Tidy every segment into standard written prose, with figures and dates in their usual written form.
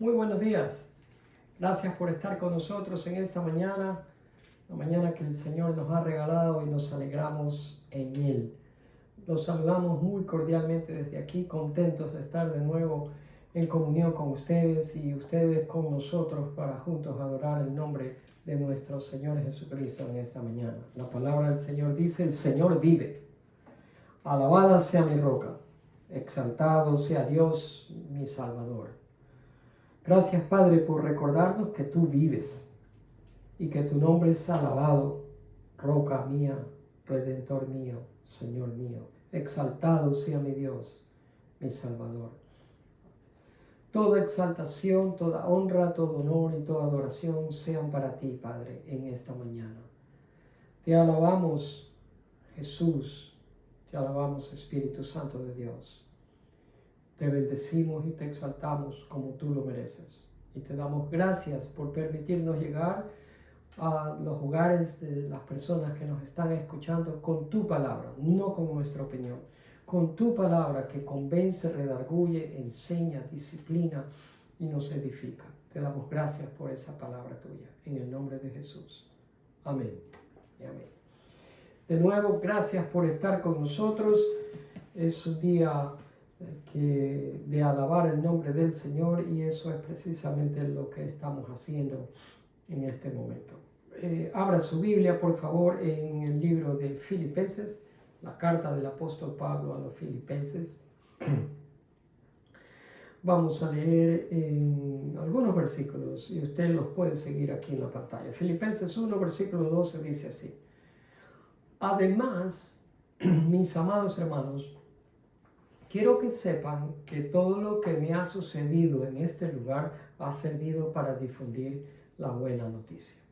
Muy buenos días. Gracias por estar con nosotros en esta mañana, la mañana que el Señor nos ha regalado y nos alegramos en Él. Los saludamos muy cordialmente desde aquí, contentos de estar de nuevo en comunión con ustedes y ustedes con nosotros para juntos adorar el nombre de nuestro Señor Jesucristo en esta mañana. La palabra del Señor dice: el Señor vive. Alabada sea mi roca, exaltado sea Dios mi Salvador. Gracias, Padre, por recordarnos que tú vives y que tu nombre es alabado, roca mía, redentor mío, Señor mío. Exaltado sea mi Dios, mi Salvador. Toda exaltación, toda honra, todo honor y toda adoración sean para ti, Padre, en esta mañana. Te alabamos, Jesús, te alabamos, Espíritu Santo de Dios. Te bendecimos y te exaltamos como tú lo mereces. Y te damos gracias por permitirnos llegar a los hogares de las personas que nos están escuchando con tu palabra, no con nuestra opinión, con tu palabra que convence, redarguye, enseña, disciplina y nos edifica. Te damos gracias por esa palabra tuya, en el nombre de Jesús. Amén y amén. De nuevo, gracias por estar con nosotros. Es un día de alabar el nombre del Señor, y eso es precisamente lo que estamos haciendo en este momento. Abra su Biblia, por favor, en el libro de Filipenses, la carta del apóstol Pablo a los Filipenses. Vamos a leer en algunos versículos y usted los puede seguir aquí en la pantalla. Filipenses 1, versículo 12 dice así: además, mis amados hermanos, quiero que sepan que todo lo que me ha sucedido en este lugar ha servido para difundir la buena noticia.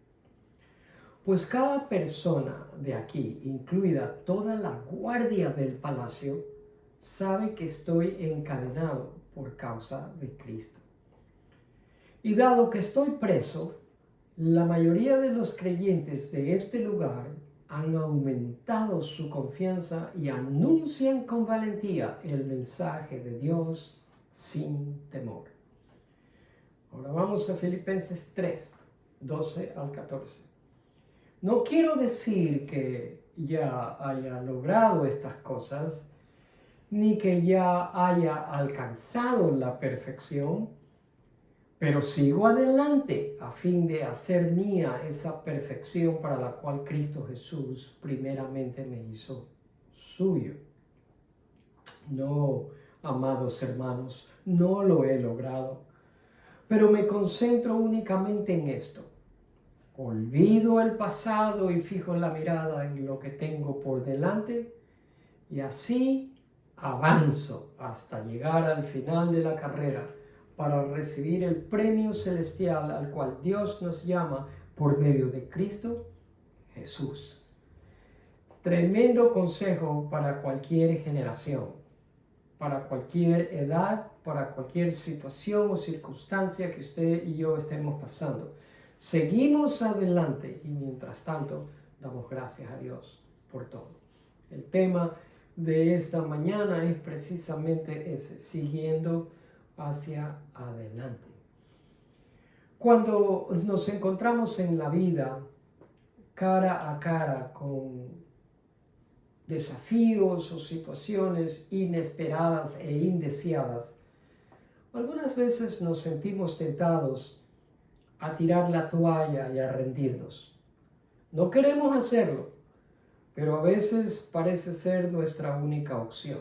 Pues cada persona de aquí, incluida toda la guardia del palacio, sabe que estoy encadenado por causa de Cristo. Y dado que estoy preso, la mayoría de los creyentes de este lugar han aumentado su confianza y anuncian con valentía el mensaje de Dios sin temor. Ahora vamos a Filipenses 3, 12 al 14. No quiero decir que ya haya logrado estas cosas, ni que ya haya alcanzado la perfección, pero sigo adelante a fin de hacer mía esa perfección para la cual Cristo Jesús primeramente me hizo suyo. No, amados hermanos, no lo he logrado, pero me concentro únicamente en esto. Olvido el pasado y fijo la mirada en lo que tengo por delante, y así avanzo hasta llegar al final de la carrera para recibir el premio celestial al cual Dios nos llama por medio de Cristo Jesús. Tremendo consejo para cualquier generación, para cualquier edad, para cualquier situación o circunstancia que usted y yo estemos pasando. Seguimos adelante y mientras tanto damos gracias a Dios por todo. El tema de esta mañana es precisamente ese: siguiendo hacia adelante. Cuando nos encontramos en la vida cara a cara con desafíos o situaciones inesperadas e indeseadas, algunas veces nos sentimos tentados a tirar la toalla y a rendirnos. No queremos hacerlo, pero a veces parece ser nuestra única opción.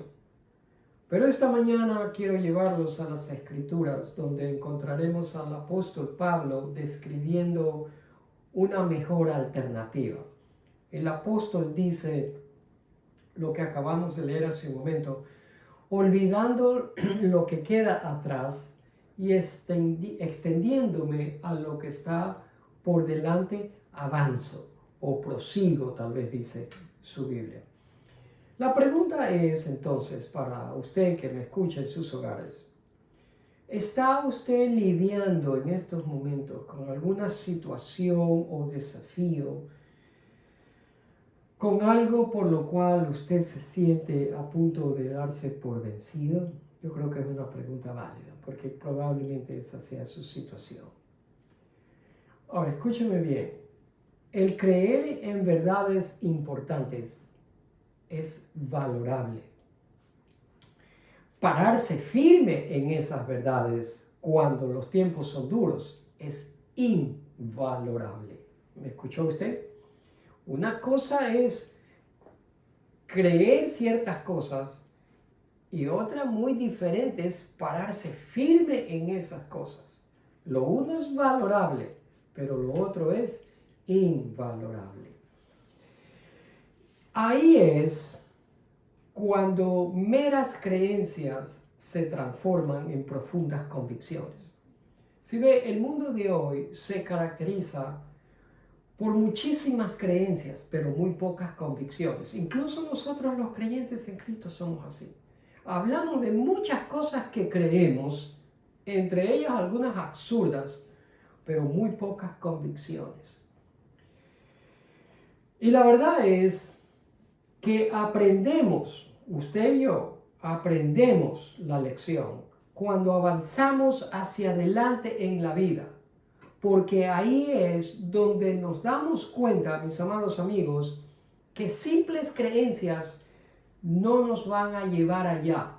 Pero esta mañana quiero llevarlos a las Escrituras, donde encontraremos al apóstol Pablo describiendo una mejor alternativa. El apóstol dice lo que acabamos de leer hace un momento: olvidando lo que queda atrás y extendiéndome a lo que está por delante, avanzo o prosigo, tal vez dice su Biblia. La pregunta es entonces para usted que me escucha en sus hogares: ¿está usted lidiando en estos momentos con alguna situación o desafío, con algo por lo cual usted se siente a punto de darse por vencido? Yo creo que es una pregunta válida. porque probablemente esa sea su situación. Ahora, escúcheme bien. El creer en verdades importantes es valorable. Pararse firme en esas verdades cuando los tiempos son duros es invalorable. ¿Me escuchó usted? Una cosa es creer ciertas cosas y otra muy diferente es pararse firme en esas cosas. Lo uno es valorable, pero lo otro es invalorable. Ahí es cuando meras creencias se transforman en profundas convicciones. Si ve, el mundo de hoy se caracteriza por muchísimas creencias, pero muy pocas convicciones. Incluso nosotros los creyentes en Cristo somos así. Hablamos de muchas cosas que creemos, entre ellas algunas absurdas, pero muy pocas convicciones. Y la verdad es que aprendemos, usted y yo, aprendemos la lección cuando avanzamos hacia adelante en la vida. Porque ahí es donde nos damos cuenta, mis amados amigos, que simples creencias no nos van a llevar allá,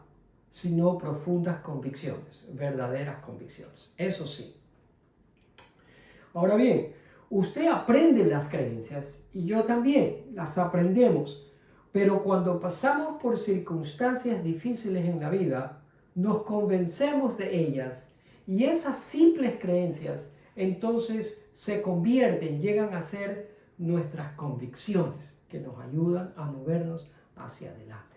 sino profundas convicciones, verdaderas convicciones. Eso sí. Ahora bien, usted aprende las creencias y yo también las aprendemos, pero cuando pasamos por circunstancias difíciles en la vida, nos convencemos de ellas y esas simples creencias entonces se convierten, llegan a ser nuestras convicciones que nos ayudan a movernos hacia adelante.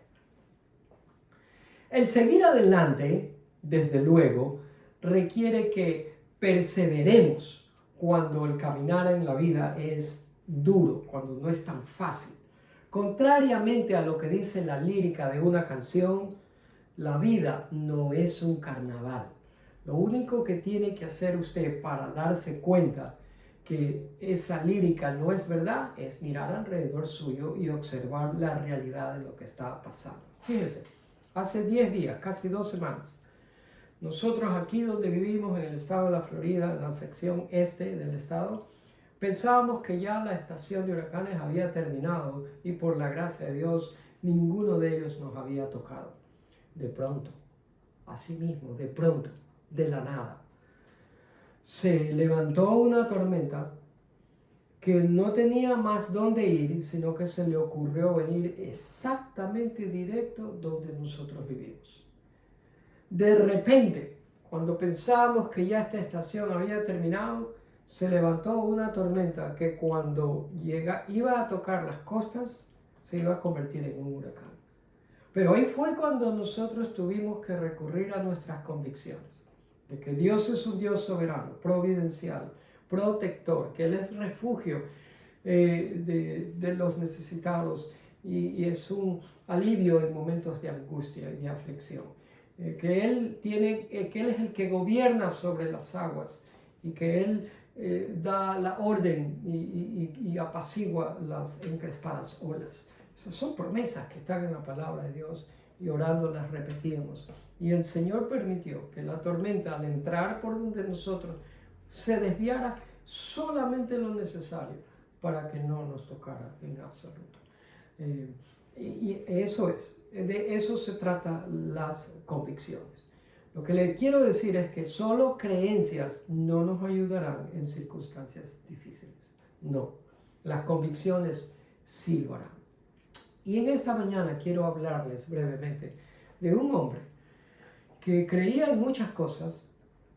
El seguir adelante, desde luego, requiere que perseveremos cuando el caminar en la vida es duro, cuando no es tan fácil. Contrariamente a lo que dice la lírica de una canción, la vida no es un carnaval. Lo único que tiene que hacer usted para darse cuenta que esa lírica no es verdad es mirar alrededor suyo y observar la realidad de lo que está pasando. Fíjense, hace 10 días, casi 2 semanas, nosotros aquí donde vivimos en el estado de la Florida, en la sección este del estado, pensábamos que ya la estación de huracanes había terminado y por la gracia de Dios ninguno de ellos nos había tocado. De pronto, así mismo, de pronto, de la nada, se levantó una tormenta que no tenía más dónde ir, sino que se le ocurrió venir exactamente directo donde nosotros vivimos. De repente, cuando pensábamos que ya esta estación había terminado, se levantó una tormenta que cuando iba a tocar las costas, se iba a convertir en un huracán. Pero ahí fue cuando nosotros tuvimos que recurrir a nuestras convicciones, de que Dios es un Dios soberano, providencial, protector, que Él es refugio de los necesitados y es un alivio en momentos de angustia y de aflicción. Que Él es el que gobierna sobre las aguas y que Él da la orden y apacigua las encrespadas olas. Esas son promesas que están en la palabra de Dios y orando las repetimos. Y el Señor permitió que la tormenta, al entrar por donde nosotros, se desviara solamente lo necesario para que no nos tocara en absoluto. Y eso es, de eso se trata las convicciones. Lo que le quiero decir es que solo creencias no nos ayudarán en circunstancias difíciles. No, las convicciones sí lo harán. Y en esta mañana quiero hablarles brevemente de un hombre que creía en muchas cosas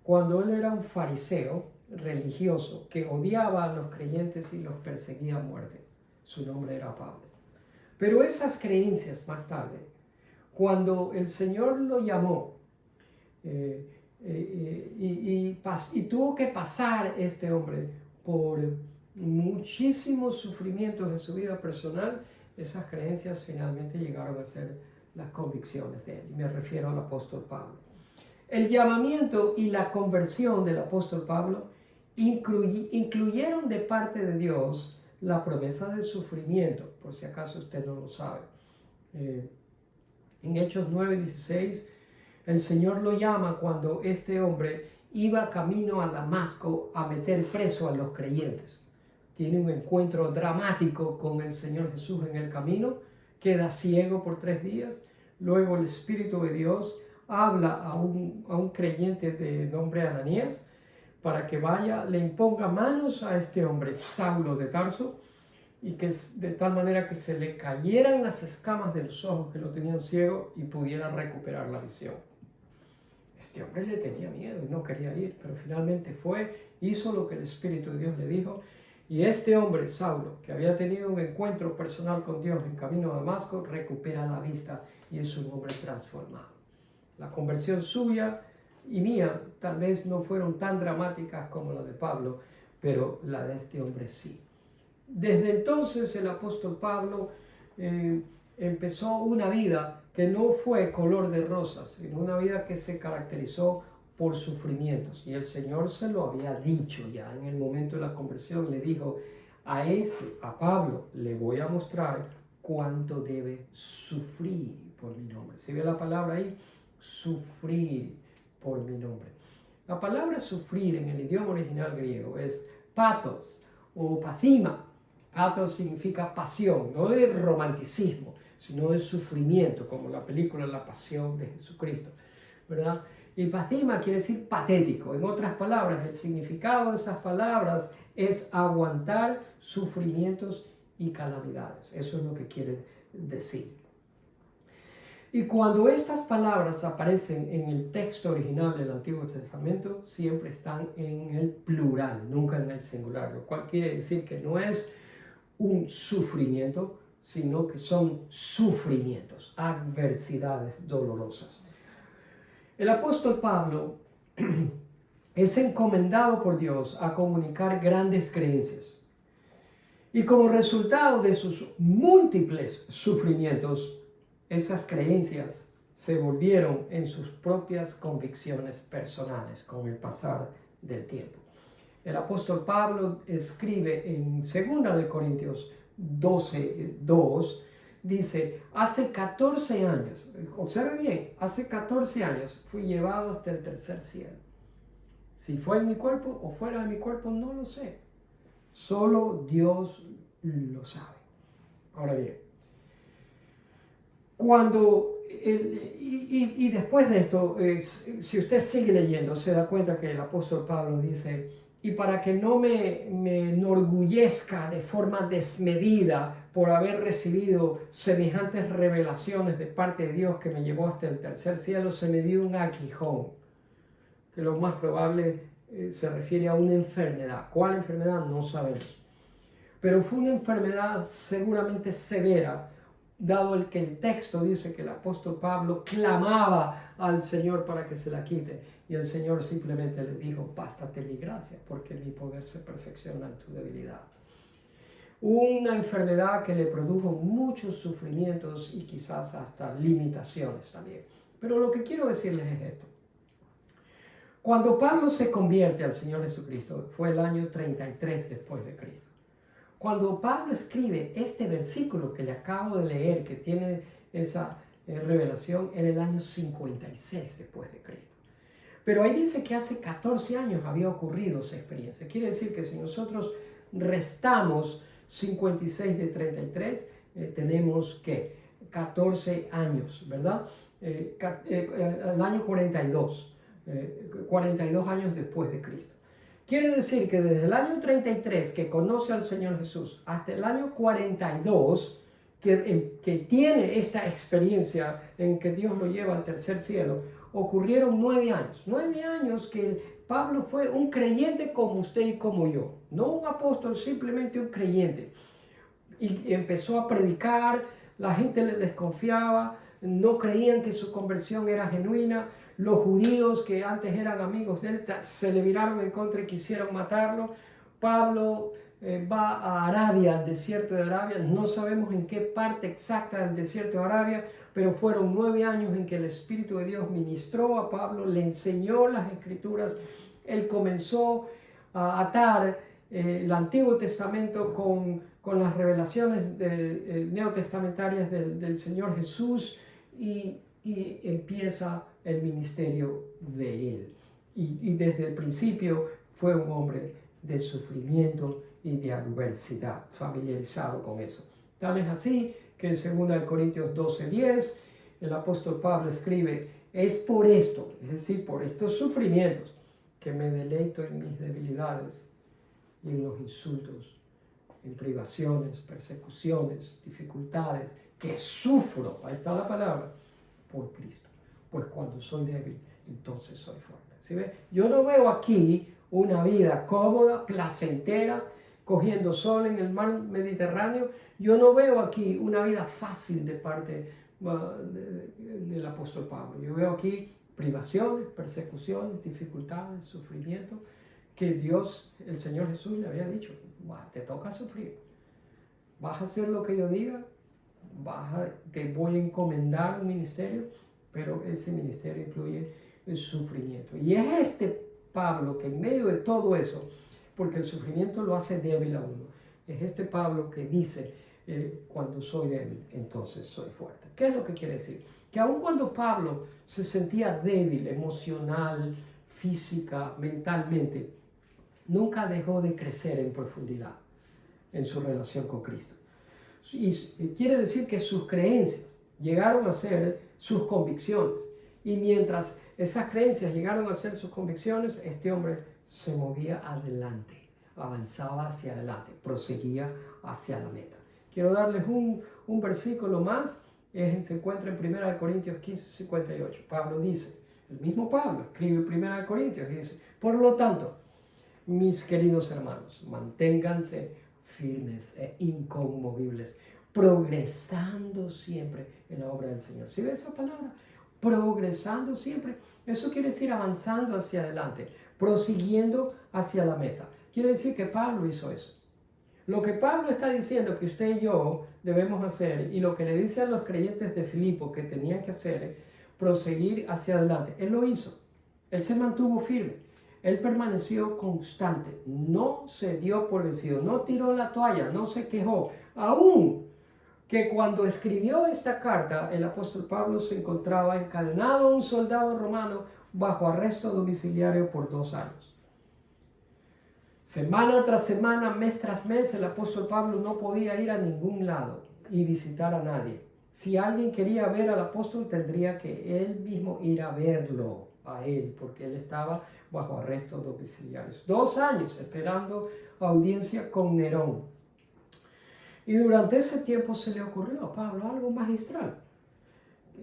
cuando él era un fariseo religioso que odiaba a los creyentes y los perseguía a muerte. Su nombre era Pablo. Pero esas creencias más tarde, cuando el Señor lo llamó y tuvo que pasar este hombre por muchísimos sufrimientos en su vida personal, esas creencias finalmente llegaron a ser las convicciones de él. Me refiero al apóstol Pablo. El llamamiento y la conversión del apóstol Pablo incluyeron de parte de Dios la promesa del sufrimiento, por si acaso usted no lo sabe. En Hechos 9:16, El Señor lo llama cuando este hombre iba camino a Damasco a meter preso a los creyentes. Tiene un encuentro dramático con el Señor Jesús en el camino, queda ciego por 3 días. Luego el Espíritu de Dios habla a un creyente de nombre Ananías para que vaya, le imponga manos a este hombre, Saulo de Tarso, y que de tal manera que se le cayeran las escamas de los ojos que lo tenían ciego y pudiera recuperar la visión. Este hombre le tenía miedo y no quería ir, pero finalmente fue, hizo lo que el Espíritu de Dios le dijo, y este hombre, Saulo, que había tenido un encuentro personal con Dios en camino a Damasco, recupera la vista y es un hombre transformado. La conversión suya y mía tal vez no fueron tan dramáticas como la de Pablo, pero la de este hombre sí. Desde entonces el apóstol Pablo empezó una vida que no fue color de rosas, sino una vida que se caracterizó por sufrimientos. Y el Señor se lo había dicho ya en el momento de la conversión, le dijo, a Pablo, le voy a mostrar cuánto debe sufrir por mi nombre. ¿Se ve la palabra ahí? Sufrir por mi nombre. La palabra sufrir en el idioma original griego es pathos o pathima. Pathos significa pasión, no de romanticismo, sino de sufrimiento, como la película La Pasión de Jesucristo, ¿verdad? Y pathima quiere decir patético. En otras palabras, el significado de esas palabras es aguantar sufrimientos y calamidades. Eso es lo que quiere decir. Y cuando estas palabras aparecen en el texto original del Antiguo Testamento, siempre están en el plural, nunca en el singular, lo cual quiere decir que no es un sufrimiento, sino que son sufrimientos, adversidades dolorosas. El apóstol Pablo es encomendado por Dios a comunicar grandes creencias. Y como resultado de sus múltiples sufrimientos, esas creencias se volvieron en sus propias convicciones personales con el pasar del tiempo. El apóstol Pablo escribe en 2 Corintios 12:2, dice, hace 14 años, observe bien, hace 14 años fui llevado hasta el tercer cielo. Si fue en mi cuerpo o fuera de mi cuerpo, no lo sé. Solo Dios lo sabe. Ahora bien, y después de esto, si usted sigue leyendo, se da cuenta que el apóstol Pablo dice, y para que no me enorgullezca de forma desmedida por haber recibido semejantes revelaciones de parte de Dios que me llevó hasta el tercer cielo, se me dio un aguijón, que lo más probable se refiere a una enfermedad. ¿Cuál enfermedad? No sabemos. Pero fue una enfermedad seguramente severa, dado el que el texto dice que el apóstol Pablo clamaba al Señor para que se la quite. Y el Señor simplemente le dijo, bástate mi gracia, porque mi poder se perfecciona en tu debilidad. Una enfermedad que le produjo muchos sufrimientos y quizás hasta limitaciones también. Pero lo que quiero decirles es esto. Cuando Pablo se convierte al Señor Jesucristo, fue el año 33 después de Cristo. Cuando Pablo escribe este versículo que le acabo de leer, que tiene esa revelación, en el año 56 después de Cristo. Pero ahí dice que hace 14 años había ocurrido esa experiencia. Quiere decir que si nosotros restamos 56 de 33, tenemos que 14 años, ¿verdad? El año 42, 42 años después de Cristo. Quiere decir que desde el año 33 que conoce al Señor Jesús hasta el año 42 que tiene esta experiencia en que Dios lo lleva al tercer cielo, ocurrieron 9 años. 9 años que Pablo fue un creyente como usted y como yo. No un apóstol, simplemente un creyente. Y empezó a predicar, la gente le desconfiaba, no creían que su conversión era genuina. Los judíos que antes eran amigos de él se le viraron en contra y quisieron matarlo. Pablo va a Arabia, al desierto de Arabia. No sabemos en qué parte exacta del desierto de Arabia, pero fueron 9 años en que el Espíritu de Dios ministró a Pablo, le enseñó las Escrituras. Él comenzó a atar el Antiguo Testamento con las revelaciones neotestamentarias del Señor Jesús y empieza el ministerio de él. Y desde el principio fue un hombre de sufrimiento y de adversidad, familiarizado con eso. Tal es así que en 2 Corintios 12:10 el apóstol Pablo escribe: es por esto, es decir, por estos sufrimientos, que me deleito en mis debilidades y en los insultos, en privaciones, persecuciones, dificultades, que sufro, ahí está la palabra, por Cristo. Pues cuando soy débil, entonces soy fuerte. ¿Sí ve? Yo no veo aquí una vida cómoda, placentera, cogiendo sol en el mar Mediterráneo. Yo no veo aquí una vida fácil de parte del apóstol Pablo. Yo veo aquí privaciones, persecuciones, dificultades, sufrimiento, que Dios, el Señor Jesús, le había dicho: te toca sufrir, vas a hacer lo que yo diga, te voy a encomendar un ministerio, pero ese ministerio incluye el sufrimiento. Y es este Pablo que en medio de todo eso, porque el sufrimiento lo hace débil a uno, es este Pablo que dice: cuando soy débil, entonces soy fuerte. ¿Qué es lo que quiere decir? Que aun cuando Pablo se sentía débil emocional, física, mentalmente, nunca dejó de crecer en profundidad en su relación con Cristo. Y quiere decir que sus creencias llegaron a ser sus convicciones. Y mientras esas creencias llegaron a ser sus convicciones, este hombre se movía adelante, avanzaba hacia adelante, proseguía hacia la meta. Quiero darles un versículo más. Se encuentra en 1 Corintios 15:58. Pablo dice, el mismo Pablo escribe 1 Corintios y dice: por lo tanto, mis queridos hermanos, manténganse firmes e inconmovibles, progresando siempre en la obra del Señor. ¿Sí ve esa palabra? Progresando siempre. Eso quiere decir avanzando hacia adelante, prosiguiendo hacia la meta. Quiere decir que Pablo hizo eso. Lo que Pablo está diciendo que usted y yo debemos hacer, y lo que le dice a los creyentes de Filipo que tenían que hacer, proseguir hacia adelante. Él lo hizo. Él se mantuvo firme. Él permaneció constante. No se dio por vencido. No tiró la toalla. No se quejó. Aún que cuando escribió esta carta, el apóstol Pablo se encontraba encadenado a un soldado romano bajo arresto domiciliario por 2 años. Semana tras semana, mes tras mes, el apóstol Pablo no podía ir a ningún lado y visitar a nadie. Si alguien quería ver al apóstol, tendría que él mismo ir a verlo a él, porque él estaba bajo arresto domiciliario. 2 años esperando audiencia con Nerón. Y durante ese tiempo se le ocurrió a Pablo algo magistral.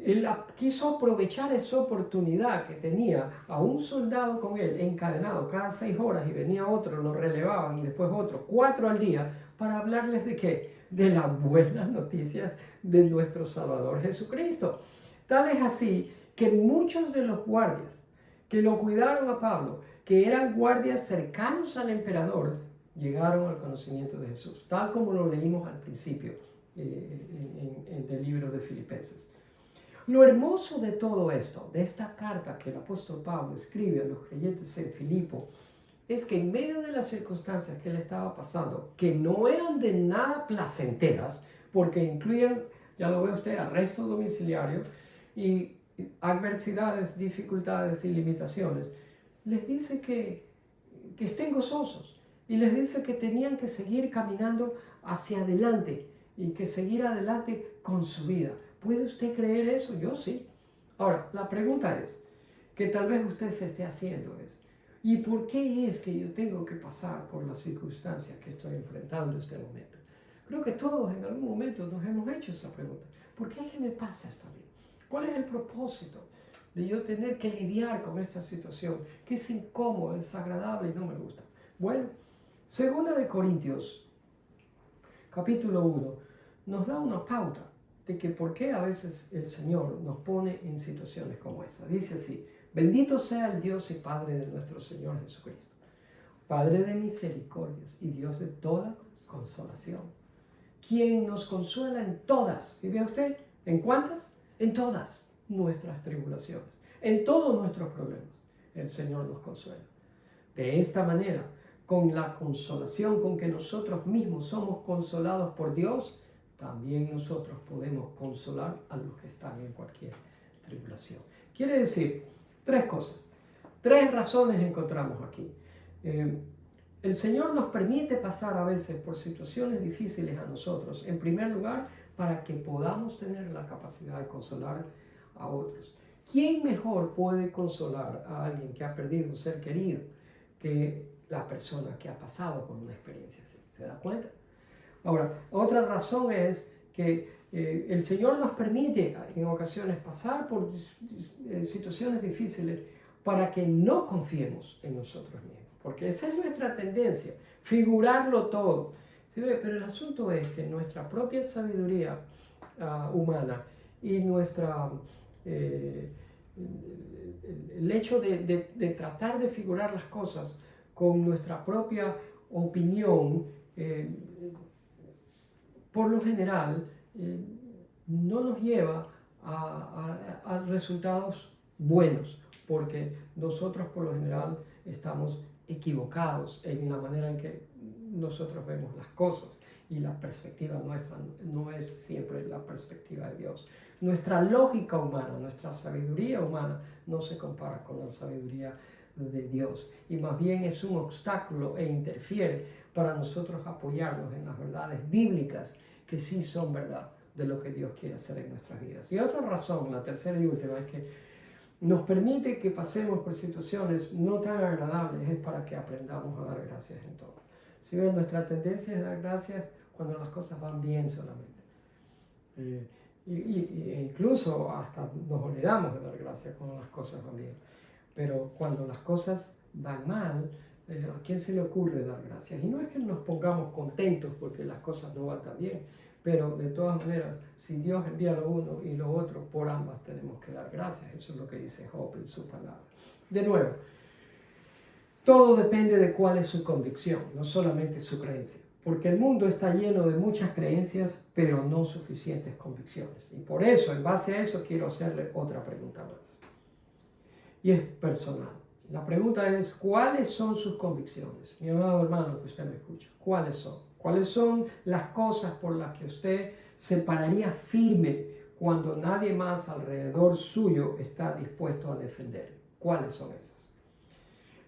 Él quiso aprovechar esa oportunidad que tenía a un soldado con él encadenado cada 6 horas, y venía otro, lo relevaban, y después otro, 4 al día, para hablarles ¿de qué? De las buenas noticias de nuestro Salvador Jesucristo. Tal es así que muchos de los guardias que lo cuidaron a Pablo, que eran guardias cercanos al emperador, llegaron al conocimiento de Jesús, tal como lo leímos al principio del libro de Filipenses. Lo hermoso de todo esto, de esta carta que el apóstol Pablo escribe a los creyentes en Filipo, es que en medio de las circunstancias que él estaba pasando, que no eran de nada placenteras, porque incluían, ya lo ve usted, arresto domiciliario y adversidades, dificultades y limitaciones, les dice que estén gozosos, y les dice que tenían que seguir caminando hacia adelante y que seguir adelante con su vida. ¿Puede usted creer eso? Yo sí. Ahora, la pregunta es, que tal vez usted se esté haciendo es: ¿y por qué es que yo tengo que pasar por las circunstancias que estoy enfrentando en este momento? Creo que todos en algún momento nos hemos hecho esa pregunta. ¿Por qué es que me pasa esto a mí? ¿Cuál es el propósito de yo tener que lidiar con esta situación que es incómoda, desagradable y no me gusta? Bueno, 2 Corintios, capítulo 1, nos da una pauta de que por qué a veces el Señor nos pone en situaciones como esa. Dice así: bendito sea el Dios y Padre de nuestro Señor Jesucristo, Padre de misericordias y Dios de toda consolación, quien nos consuela en todas, ¿y ve usted? ¿En cuántas? En todas nuestras tribulaciones, en todos nuestros problemas, el Señor nos consuela. De esta manera, con la consolación con que nosotros mismos somos consolados por Dios, también nosotros podemos consolar a los que están en cualquier tribulación. Quiere decir tres cosas. Tres razones encontramos aquí. El Señor nos permite pasar a veces por situaciones difíciles a nosotros. En primer lugar, para que podamos tener la capacidad de consolar a otros. ¿Quién mejor puede consolar a alguien que ha perdido un ser querido que la persona que ha pasado por una experiencia así? ¿Se da cuenta? Ahora, otra razón es que el Señor nos permite en ocasiones pasar por situaciones difíciles para que no confiemos en nosotros mismos. Porque esa es nuestra tendencia, figurarlo todo. ¿Sí ve? Pero el asunto es que nuestra propia sabiduría humana y nuestra... el hecho de tratar de figurar las cosas con nuestra propia opinión, por lo general, no nos lleva a resultados buenos, porque nosotros por lo general estamos equivocados en la manera en que nosotros vemos las cosas, y la perspectiva nuestra no es siempre la perspectiva de Dios. Nuestra lógica humana, nuestra sabiduría humana no se compara con la sabiduría de Dios, y más bien es un obstáculo e interfiere para nosotros apoyarnos en las verdades bíblicas que sí son verdad de lo que Dios quiere hacer en nuestras vidas. Y otra razón, la tercera y última, es que nos permite que pasemos por situaciones no tan agradables, es para que aprendamos a dar gracias en todo. Si ven, nuestra tendencia es dar gracias cuando las cosas van bien solamente. Incluso hasta nos olvidamos de dar gracias cuando las cosas van bien. Pero cuando las cosas van mal, ¿a quién se le ocurre dar gracias? Y no es que nos pongamos contentos porque las cosas no van tan bien, pero de todas maneras, si Dios envía lo uno y lo otro, por ambas tenemos que dar gracias. Eso es lo que dice Job en su palabra. De nuevo, todo depende de cuál es su convicción, no solamente su creencia. Porque el mundo está lleno de muchas creencias, pero no suficientes convicciones. Y por eso, en base a eso, quiero hacerle otra pregunta más. Y es personal. La pregunta es, ¿cuáles son sus convicciones? Mi amado hermano que usted me escucha, ¿cuáles son? ¿Cuáles son las cosas por las que usted se pararía firme cuando nadie más alrededor suyo está dispuesto a defender? ¿Cuáles son esas?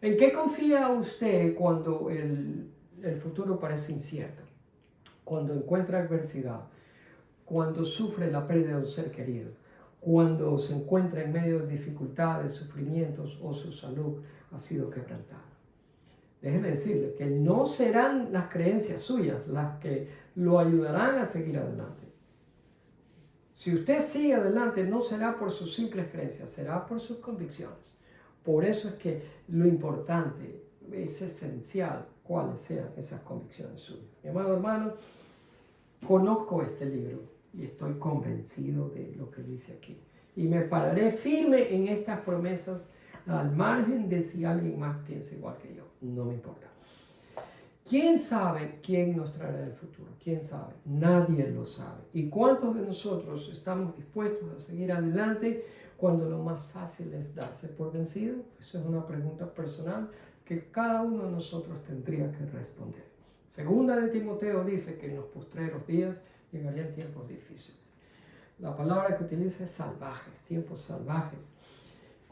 ¿En qué confía usted cuando el futuro parece incierto? Cuando encuentra adversidad, cuando sufre la pérdida de un ser querido, cuando se encuentra en medio de dificultades, sufrimientos o su salud ha sido quebrantada. Déjeme decirle que no serán las creencias suyas las que lo ayudarán a seguir adelante. Si usted sigue adelante, no será por sus simples creencias, será por sus convicciones. Por eso es que lo importante, es esencial, cuáles sean esas convicciones suyas. Mi amado hermano, conozco este libro y estoy convencido de lo que dice aquí. Y me pararé firme en estas promesas al margen de si alguien más piensa igual que yo. No me importa. ¿Quién sabe quién nos traerá el futuro? ¿Quién sabe? Nadie lo sabe. ¿Y cuántos de nosotros estamos dispuestos a seguir adelante cuando lo más fácil es darse por vencido? Esa es una pregunta personal que cada uno de nosotros tendría que responder. Segunda de Timoteo dice que en los postreros días llegarían tiempos difíciles. La palabra que utiliza es salvajes, tiempos salvajes.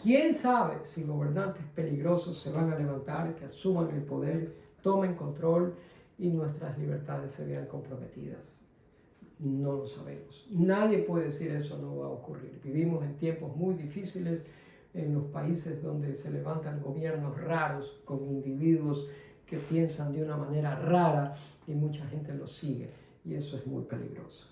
¿Quién sabe si gobernantes peligrosos se van a levantar, que asuman el poder, tomen control y nuestras libertades se vean comprometidas? No lo sabemos. Nadie puede decir eso no va a ocurrir. Vivimos en tiempos muy difíciles en los países donde se levantan gobiernos raros con individuos que piensan de una manera rara y mucha gente los sigue, y eso es muy peligroso.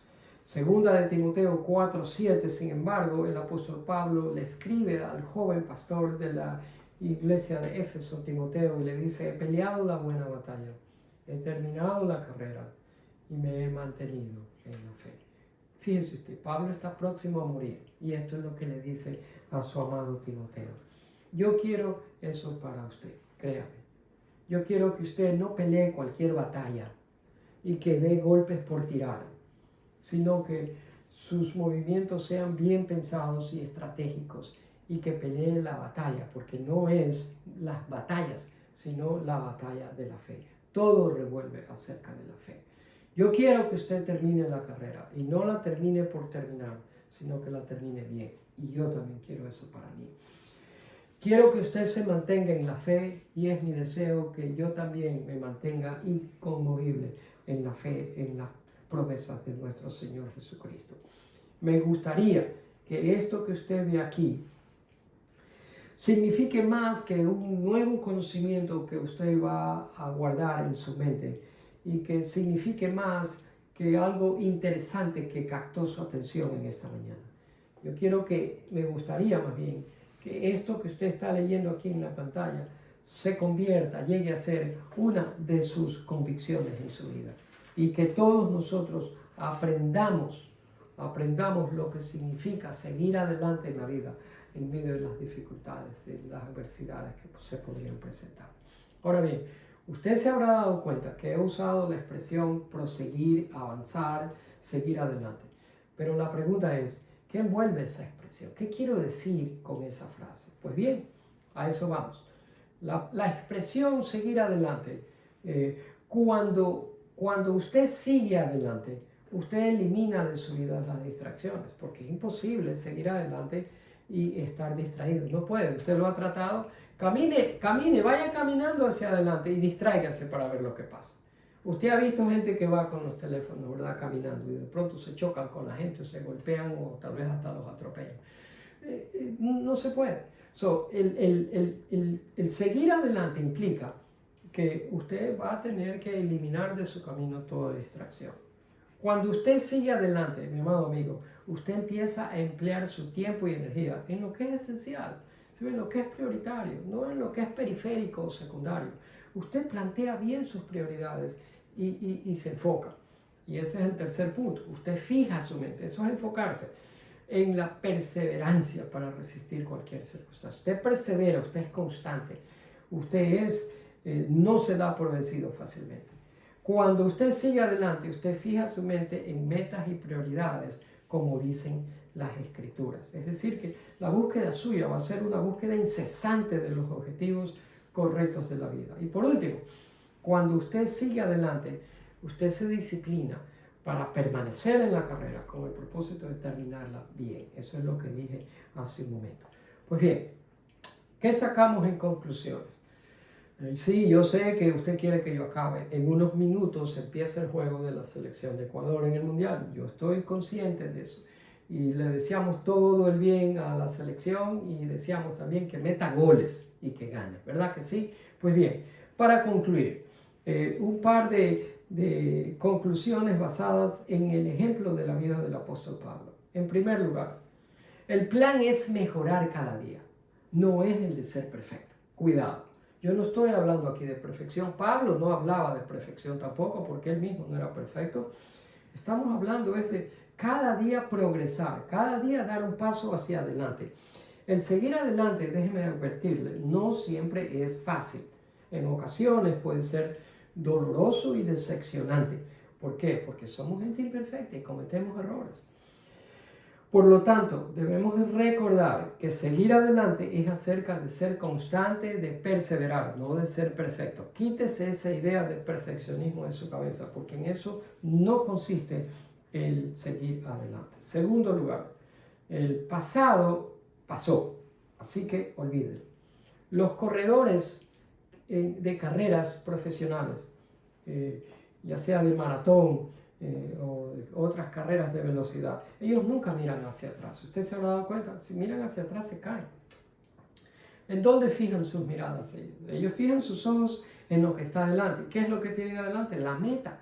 Segunda de Timoteo 4:7, sin embargo, el apóstol Pablo le escribe al joven pastor de la iglesia de Éfeso, Timoteo, y le dice: he peleado la buena batalla, he terminado la carrera y me he mantenido en la fe. Fíjese usted, Pablo está próximo a morir, y esto es lo que le dice a su amado Timoteo. Yo quiero eso para usted, créame. Yo quiero que usted no pelee cualquier batalla y que dé golpes por tirar, sino que sus movimientos sean bien pensados y estratégicos, y que pelee la batalla, porque no es las batallas, sino la batalla de la fe. Todo revuelve acerca de la fe. Yo quiero que usted termine la carrera, y no la termine por terminar, sino que la termine bien. Y yo también quiero eso para mí. Quiero que usted se mantenga en la fe y es mi deseo que yo también me mantenga inconmovible en la fe, en las promesas de nuestro Señor Jesucristo. Me gustaría que esto que usted ve aquí signifique más que un nuevo conocimiento que usted va a guardar en su mente y que signifique más que algo interesante que captó su atención en esta mañana. Yo quiero que, me gustaría más bien, que esto que usted está leyendo aquí en la pantalla se convierta, llegue a ser una de sus convicciones en su vida y que todos nosotros aprendamos lo que significa seguir adelante en la vida en medio de las dificultades, de las adversidades que se podrían presentar. Ahora bien, usted se habrá dado cuenta que he usado la expresión proseguir, avanzar, seguir adelante, pero la pregunta es, ¿qué envuelve esa expresión? ¿Qué quiero decir con esa frase? Pues bien, a eso vamos. La expresión seguir adelante, cuando usted sigue adelante, usted elimina de su vida las distracciones, porque es imposible seguir adelante y estar distraído. No puede, usted lo ha tratado. Camine, vaya caminando hacia adelante y distráigase para ver lo que pasa. Usted ha visto gente que va con los teléfonos, ¿verdad? Caminando y de pronto se chocan con la gente o se golpean o tal vez hasta los atropellan. No se puede. El seguir adelante implica que usted va a tener que eliminar de su camino toda distracción. Cuando usted sigue adelante, mi amado amigo, usted empieza a emplear su tiempo y energía en lo que es esencial, en lo que es prioritario, no en lo que es periférico o secundario. Usted plantea bien sus prioridades y se enfoca. Y ese es el tercer punto. Usted fija su mente, eso es enfocarse en la perseverancia para resistir cualquier circunstancia. Usted persevera, usted es constante, usted no se da por vencido fácilmente. Cuando usted sigue adelante, usted fija su mente en metas y prioridades, como dicen las Escrituras. Es decir, que la búsqueda suya va a ser una búsqueda incesante de los objetivos correctos de la vida. Y por último, cuando usted sigue adelante, usted se disciplina para permanecer en la carrera con el propósito de terminarla bien. Eso es lo que dije hace un momento. Pues bien, ¿qué sacamos en conclusiones? Sí, yo sé que usted quiere que yo acabe. En unos minutos empieza el juego de la selección de Ecuador en el Mundial. Yo estoy consciente de eso. Y le deseamos todo el bien a la selección y deseamos también que meta goles y que gane. ¿Verdad que sí? Pues bien, para concluir, un par de conclusiones basadas en el ejemplo de la vida del apóstol Pablo. En primer lugar, el plan es mejorar cada día, no es el de ser perfecto. Cuidado, yo no estoy hablando aquí de perfección. Pablo no hablaba de perfección tampoco porque él mismo no era perfecto. Estamos hablando de cada día progresar, cada día dar un paso hacia adelante. El seguir adelante, déjeme advertirle, no siempre es fácil. En ocasiones puede ser doloroso y decepcionante. ¿Por qué? Porque somos gente imperfecta y cometemos errores. Por lo tanto, debemos recordar que seguir adelante es acerca de ser constante, de perseverar, no de ser perfecto. Quítese esa idea de perfeccionismo de su cabeza, porque en eso no consiste el seguir adelante. Segundo lugar, el pasado pasó, así que olvídelo. Los corredores de carreras profesionales, ya sea de maratón o de otras carreras de velocidad, ellos nunca miran hacia atrás. ¿Usted se habrá dado cuenta? Si miran hacia atrás se caen. ¿En dónde fijan sus miradas ellos? Ellos fijan sus ojos en lo que está adelante. ¿Qué es lo que tienen adelante? La meta.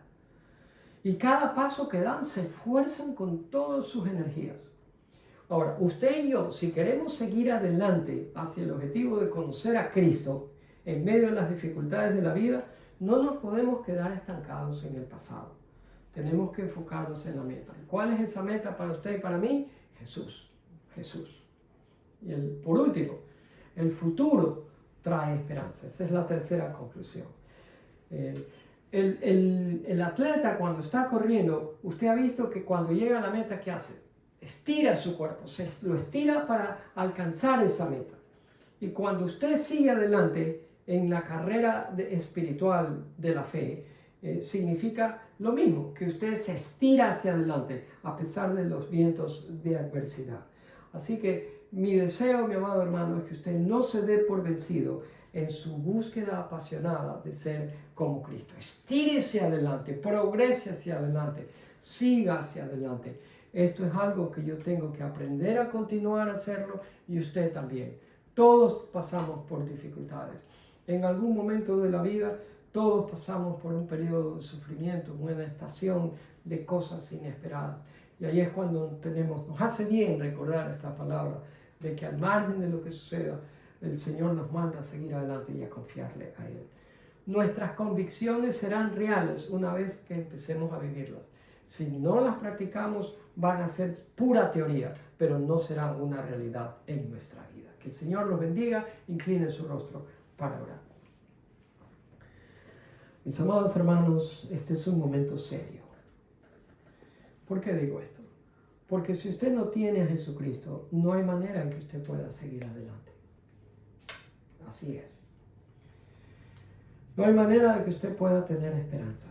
Y cada paso que dan se esfuerzan con todas sus energías. Ahora, usted y yo, si queremos seguir adelante hacia el objetivo de conocer a Cristo en medio de las dificultades de la vida, no nos podemos quedar estancados en el pasado. Tenemos que enfocarnos en la meta. ¿Cuál es esa meta para usted y para mí? Jesús. Jesús. Y por último, el futuro trae esperanza. Esa es la tercera conclusión. El atleta cuando está corriendo, usted ha visto que cuando llega a la meta, ¿qué hace? Estira su cuerpo, lo estira para alcanzar esa meta. Y cuando usted sigue adelante en la carrera espiritual de la fe, significa lo mismo, que usted se estira hacia adelante a pesar de los vientos de adversidad. Así que mi deseo, mi amado hermano, es que usted no se dé por vencido en su búsqueda apasionada de ser como Cristo. Estírese adelante, progrese hacia adelante, siga hacia adelante. Esto es algo que yo tengo que aprender a continuar a hacerlo y usted también. Todos pasamos por dificultades. En algún momento de la vida, todos pasamos por un periodo de sufrimiento, una estación de cosas inesperadas. Y ahí es cuando nos hace bien recordar esta palabra, de que al margen de lo que suceda, el Señor nos manda a seguir adelante y a confiarle a Él. Nuestras convicciones serán reales una vez que empecemos a vivirlas. Si no las practicamos, van a ser pura teoría, pero no serán una realidad en nuestra vida. Que el Señor los bendiga, incline su rostro para orar. Mis amados hermanos, este es un momento serio. ¿Por qué digo esto? Porque si usted no tiene a Jesucristo, no hay manera en que usted pueda seguir adelante. Así es. No hay manera de que usted pueda tener esperanza.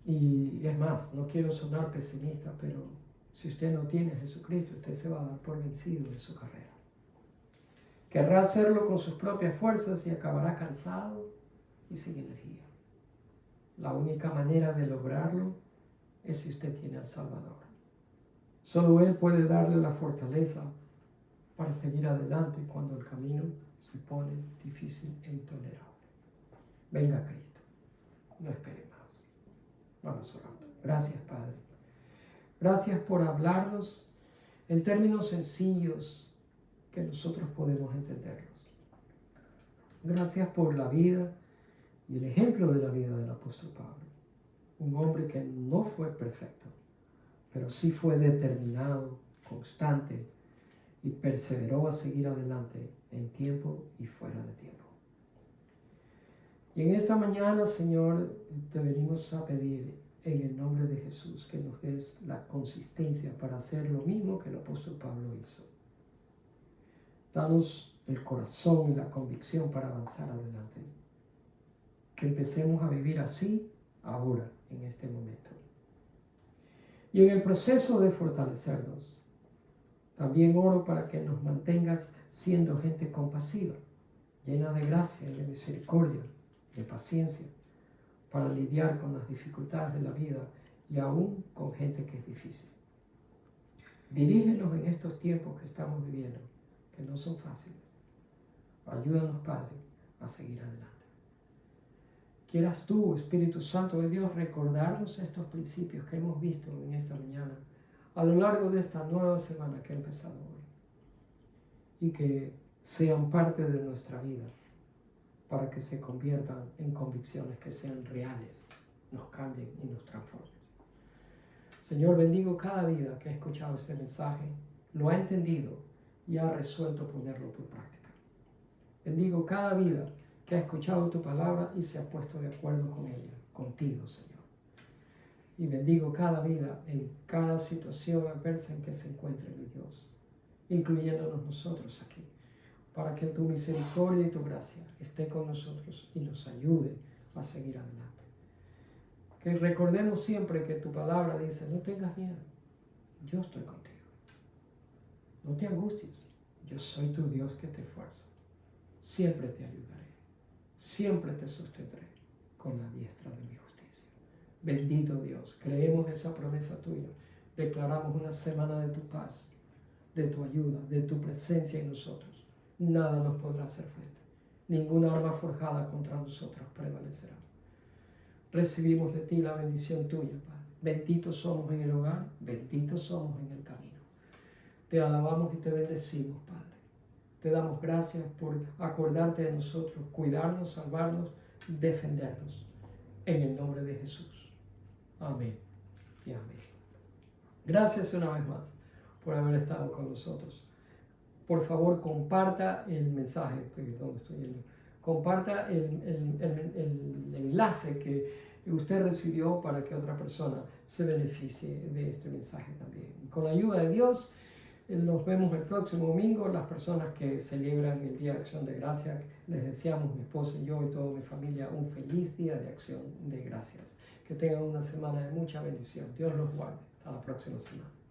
Y es más, no quiero sonar pesimista, pero si usted no tiene a Jesucristo, usted se va a dar por vencido en su carrera. Querrá hacerlo con sus propias fuerzas y acabará cansado y sin energía. La única manera de lograrlo es si usted tiene al Salvador. Solo Él puede darle la fortaleza para seguir adelante cuando el camino se pone difícil e intolerable. Venga Cristo, no espere más. Vamos orando. Gracias, Padre. Gracias por hablarnos en términos sencillos que nosotros podemos entenderlos. Gracias por la vida y el ejemplo de la vida del apóstol Pablo. Un hombre que no fue perfecto, pero sí fue determinado, constante y perseveró a seguir adelante en tiempo y fuera de tiempo. Y en esta mañana, Señor, te venimos a pedir en el nombre de Jesús que nos des la consistencia para hacer lo mismo que el apóstol Pablo hizo. Danos el corazón y la convicción para avanzar adelante. Que empecemos a vivir así ahora, en este momento. Y en el proceso de fortalecernos, también oro para que nos mantengas siendo gente compasiva, llena de gracia y de misericordia, de paciencia, para lidiar con las dificultades de la vida y aún con gente que es difícil. Dirígenos en estos tiempos que estamos viviendo, que no son fáciles. Ayúdanos, Padre, a seguir adelante. Quieras tú, Espíritu Santo de Dios, recordarnos estos principios que hemos visto en esta mañana, a lo largo de esta nueva semana que ha empezado hoy, y que sean parte de nuestra vida, para que se conviertan en convicciones que sean reales, nos cambien y nos transformen. Señor, bendigo cada vida que ha escuchado este mensaje, lo ha entendido y ha resuelto ponerlo por práctica. Bendigo cada vida que ha escuchado tu palabra y se ha puesto de acuerdo con ella, contigo, Señor. Y bendigo cada vida en cada situación adversa en que se encuentre, mi Dios, incluyéndonos nosotros aquí, para que tu misericordia y tu gracia esté con nosotros y nos ayude a seguir adelante. Que recordemos siempre que tu palabra dice, no tengas miedo, yo estoy contigo. No te angusties, yo soy tu Dios que te esfuerza. Siempre te ayudaré, siempre te sostendré con la diestra de mi justicia. Bendito Dios, creemos esa promesa tuya. Declaramos una semana de tu paz, de tu ayuda, de tu presencia en nosotros. Nada nos podrá hacer frente. Ninguna arma forjada contra nosotros prevalecerá. Recibimos de ti la bendición tuya, Padre. Benditos somos en el hogar, benditos somos en el camino. Te alabamos y te bendecimos, Padre. Te damos gracias por acordarte de nosotros, cuidarnos, salvarnos, defendernos. En el nombre de Jesús. Amén y amén. Gracias una vez más por haber estado con nosotros. Por favor, comparta el mensaje, comparta el enlace que usted recibió para que otra persona se beneficie de este mensaje también. Y con la ayuda de Dios, Nos vemos el próximo domingo. Las personas que celebran el Día de Acción de Gracias, les deseamos, mi esposa y yo y toda mi familia, un feliz Día de Acción de Gracias. Que tengan una semana de mucha bendición. Dios los guarde. Hasta la próxima semana.